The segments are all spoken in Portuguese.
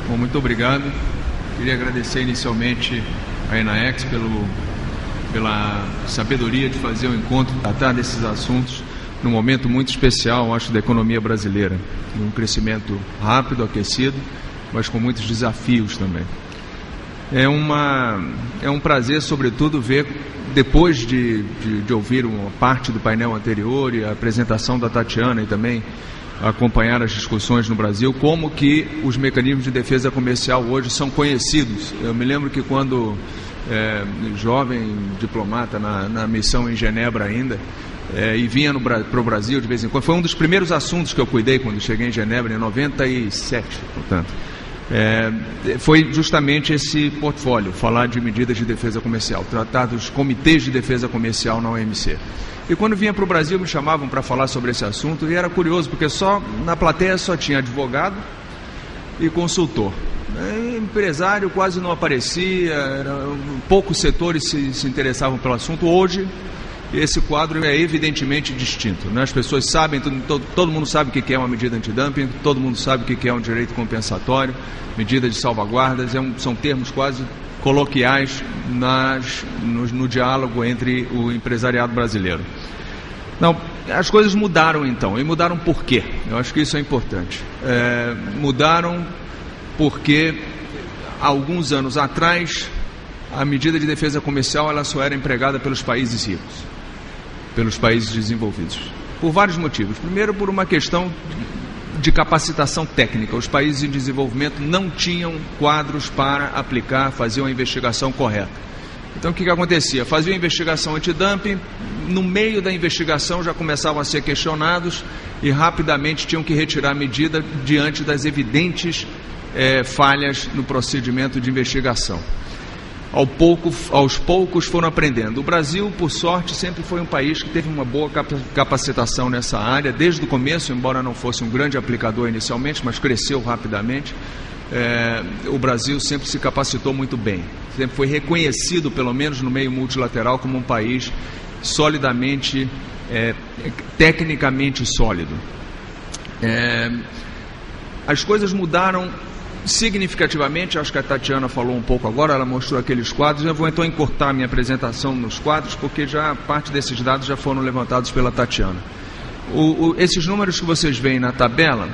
Bom, muito obrigado. Queria agradecer inicialmente a Enaex pela sabedoria de fazer o encontro, tratar desses assuntos num momento muito especial, acho, da economia brasileira. Um crescimento rápido, aquecido, mas com muitos desafios também. É um prazer, sobretudo, ver, depois de ouvir uma parte do painel anterior e a apresentação da Tatiana e também acompanhar as discussões no Brasil, como que os mecanismos de defesa comercial hoje são conhecidos. Eu me lembro que quando jovem diplomata na missão em Genebra ainda, e vinha para o Brasil de vez em quando, foi um dos primeiros assuntos que eu cuidei quando cheguei em Genebra, em 97, portanto. Foi justamente esse portfólio, falar de medidas de defesa comercial, tratar dos comitês de defesa comercial na OMC. E quando vinha para o Brasil me chamavam para falar sobre esse assunto, e era curioso, porque na plateia só tinha advogado e consultor. Empresário quase não aparecia, poucos setores se interessavam pelo assunto. Hoje esse quadro é evidentemente distinto, né? As pessoas sabem, todo mundo sabe o que é uma medida antidumping, todo mundo sabe o que é um direito compensatório, medida de salvaguardas, são termos quase coloquiais no diálogo entre o empresariado brasileiro. Não, as coisas mudaram então, e mudaram por quê? Eu acho que isso é importante. Mudaram porque há alguns anos atrás a medida de defesa comercial ela só era empregada pelos países ricos, pelos países desenvolvidos, por vários motivos. Primeiro, por uma questão de capacitação técnica. Os países em desenvolvimento não tinham quadros para aplicar, fazer uma investigação correta. Então o que acontecia? Fazia uma investigação antidumping, no meio da investigação já começavam a ser questionados e rapidamente tinham que retirar a medida diante das evidentes falhas no procedimento de investigação. Aos poucos foram aprendendo. O Brasil, por sorte, sempre foi um país que teve uma boa capacitação nessa área, desde o começo, embora não fosse um grande aplicador inicialmente, mas cresceu rapidamente. O Brasil sempre se capacitou muito bem, sempre foi reconhecido, pelo menos no meio multilateral, como um país solidamente, tecnicamente sólido. As coisas mudaram significativamente, acho que a Tatiana falou um pouco agora, ela mostrou aqueles quadros. Eu vou então encurtar minha apresentação nos quadros, porque já parte desses dados já foram levantados pela Tatiana. Esses números que vocês veem na tabela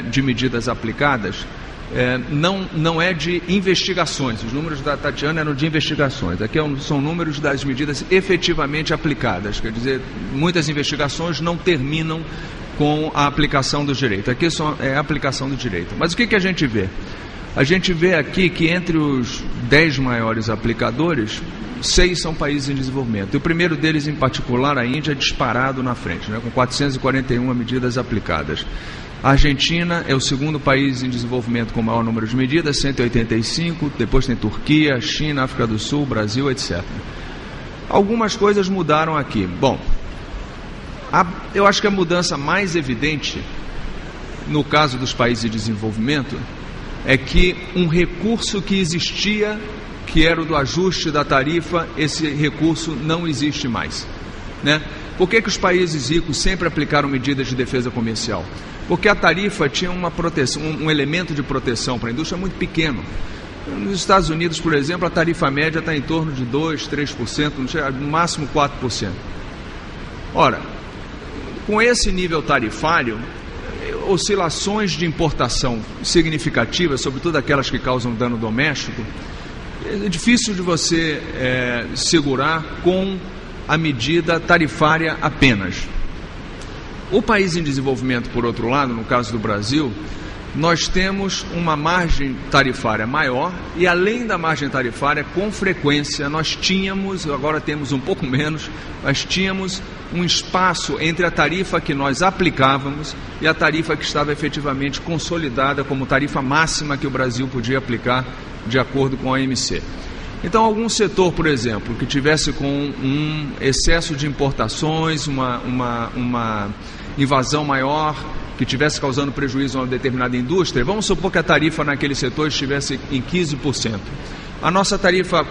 de medidas aplicadas não é de investigações. Os números da Tatiana eram de investigações. Aqui são números das medidas efetivamente aplicadas, quer dizer, muitas investigações não terminam com a aplicação do direito. Aqui é a aplicação do direito. Mas o que a gente vê? A gente vê aqui que entre os 10 maiores aplicadores, 6 são países em desenvolvimento. E o primeiro deles, em particular, a Índia, é disparado na frente, né, com 441 medidas aplicadas. A Argentina é o segundo país em desenvolvimento com o maior número de medidas, 185, depois tem Turquia, China, África do Sul, Brasil, etc. Algumas coisas mudaram aqui. Bom, eu acho que a mudança mais evidente, no caso dos países de desenvolvimento, é que um recurso que existia, que era o do ajuste da tarifa, esse recurso não existe mais, né? Por que os países ricos sempre aplicaram medidas de defesa comercial? Porque a tarifa tinha uma proteção, um elemento de proteção para a indústria muito pequeno. Nos Estados Unidos, por exemplo, a tarifa média está em torno de 2%, 3%, no máximo 4%. Ora, com esse nível tarifário, oscilações de importação significativas, sobretudo aquelas que causam dano doméstico, é difícil de você segurar com a medida tarifária apenas. O país em desenvolvimento, por outro lado, no caso do Brasil, nós temos uma margem tarifária maior e, além da margem tarifária, com frequência nós tínhamos, agora temos um pouco menos, mas tínhamos um espaço entre a tarifa que nós aplicávamos e a tarifa que estava efetivamente consolidada como tarifa máxima que o Brasil podia aplicar de acordo com a OMC. Então, algum setor, por exemplo, que tivesse com um excesso de importações, uma invasão maior, que estivesse causando prejuízo a uma determinada indústria, vamos supor que a tarifa naquele setor estivesse em 15%. A nossa tarifa,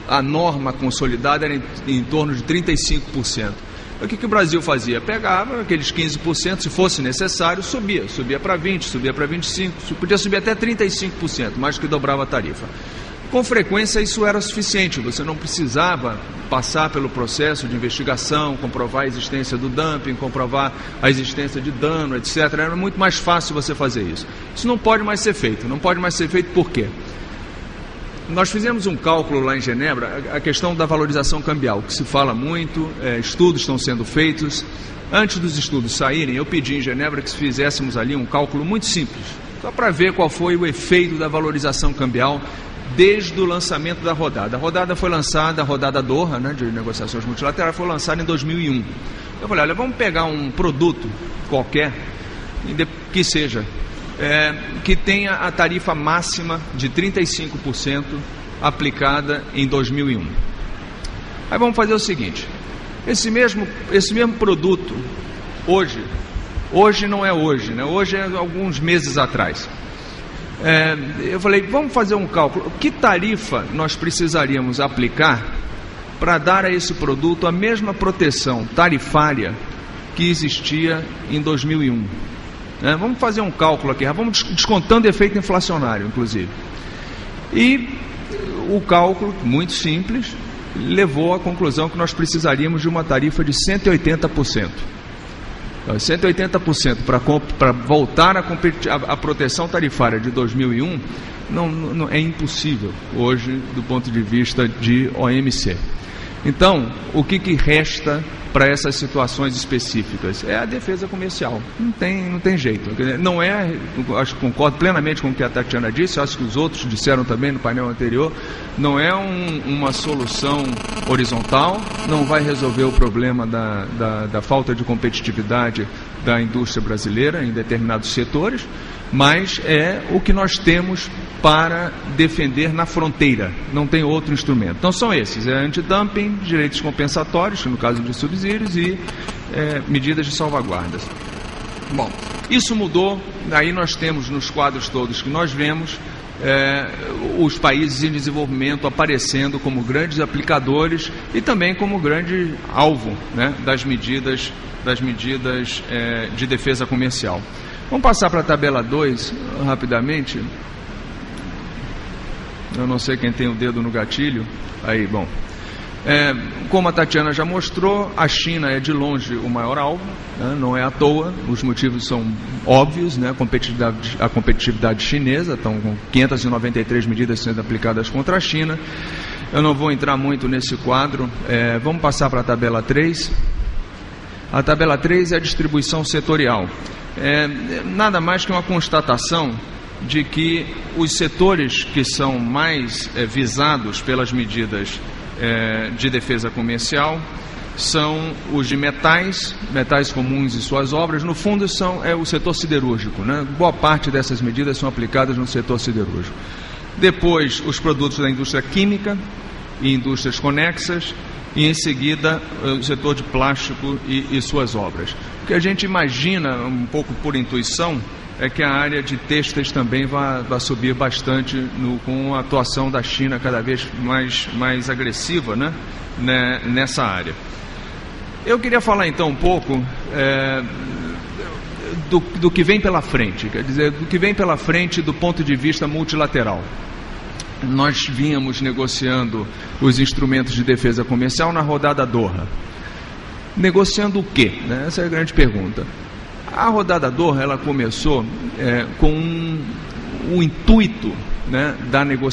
a norma consolidada, era em torno de 35%. O que o Brasil fazia? Pegava aqueles 15%, se fosse necessário, subia para 20%, subia para 25%, podia subir até 35%, mais do que dobrava a tarifa. Com frequência isso era suficiente, você não precisava passar pelo processo de investigação, comprovar a existência do dumping, comprovar a existência de dano, etc. Era muito mais fácil você fazer isso. Isso não pode mais ser feito. Não pode mais ser feito por quê? Nós fizemos um cálculo lá em Genebra, a questão da valorização cambial, que se fala muito, estudos estão sendo feitos. Antes dos estudos saírem, eu pedi em Genebra que fizéssemos ali um cálculo muito simples, só para ver qual foi o efeito da valorização cambial desde o lançamento da rodada. A rodada foi lançada, a rodada Doha, né, de negociações multilaterais, foi lançada em 2001. Eu falei, olha, vamos pegar um produto qualquer, que seja, que tenha a tarifa máxima de 35% aplicada em 2001. Aí vamos fazer o seguinte, esse mesmo produto, hoje não é hoje, né? Hoje é alguns meses atrás. Eu falei, vamos fazer um cálculo, que tarifa nós precisaríamos aplicar para dar a esse produto a mesma proteção tarifária que existia em 2001. Vamos fazer um cálculo aqui, vamos descontando efeito inflacionário, inclusive. E o cálculo, muito simples, levou à conclusão que nós precisaríamos de uma tarifa de 180%. 180% para voltar a proteção tarifária de 2001 não é impossível hoje do ponto de vista de OMC. Então, o que resta para essas situações específicas? É a defesa comercial. Não tem jeito. Não é, acho que concordo plenamente com o que a Tatiana disse, acho que os outros disseram também no painel anterior, não é uma solução horizontal, não vai resolver o problema da falta de competitividade da indústria brasileira em determinados setores, mas é o que nós temos para defender na fronteira, não tem outro instrumento. Então são esses, antidumping, direitos compensatórios, no caso de subsídios, e medidas de salvaguardas. Bom, isso mudou, aí nós temos nos quadros todos que nós vemos, os países em desenvolvimento aparecendo como grandes aplicadores e também como grande alvo, né, das medidas de defesa comercial. Vamos passar para a tabela 2, rapidamente. Eu não sei quem tem o dedo no gatilho. Aí, bom. Como a Tatiana já mostrou, a China é de longe o maior alvo, né? Não é à toa, os motivos são óbvios, né? A competitividade chinesa, estão com 593 medidas sendo aplicadas contra a China. Eu não vou entrar muito nesse quadro, vamos passar para a tabela 3. A tabela 3 é a distribuição setorial. Nada mais que uma constatação de que os setores que são mais visados pelas medidas de defesa comercial são os de metais comuns e suas obras. No fundo é o setor siderúrgico, né? Boa parte dessas medidas são aplicadas no setor siderúrgico. Depois os produtos da indústria química e indústrias conexas, e em seguida o setor de plástico e suas obras. O que a gente imagina, um pouco por intuição, é que a área de têxteis também vai subir bastante com a atuação da China cada vez mais agressiva, né, nessa área. Eu queria falar então um pouco do que vem pela frente, quer dizer, do que vem pela frente do ponto de vista multilateral. Nós vínhamos negociando os instrumentos de defesa comercial na rodada Doha. Negociando o quê? Essa é a grande pergunta. A rodada Doha, ela começou com o intuito, né, da negociação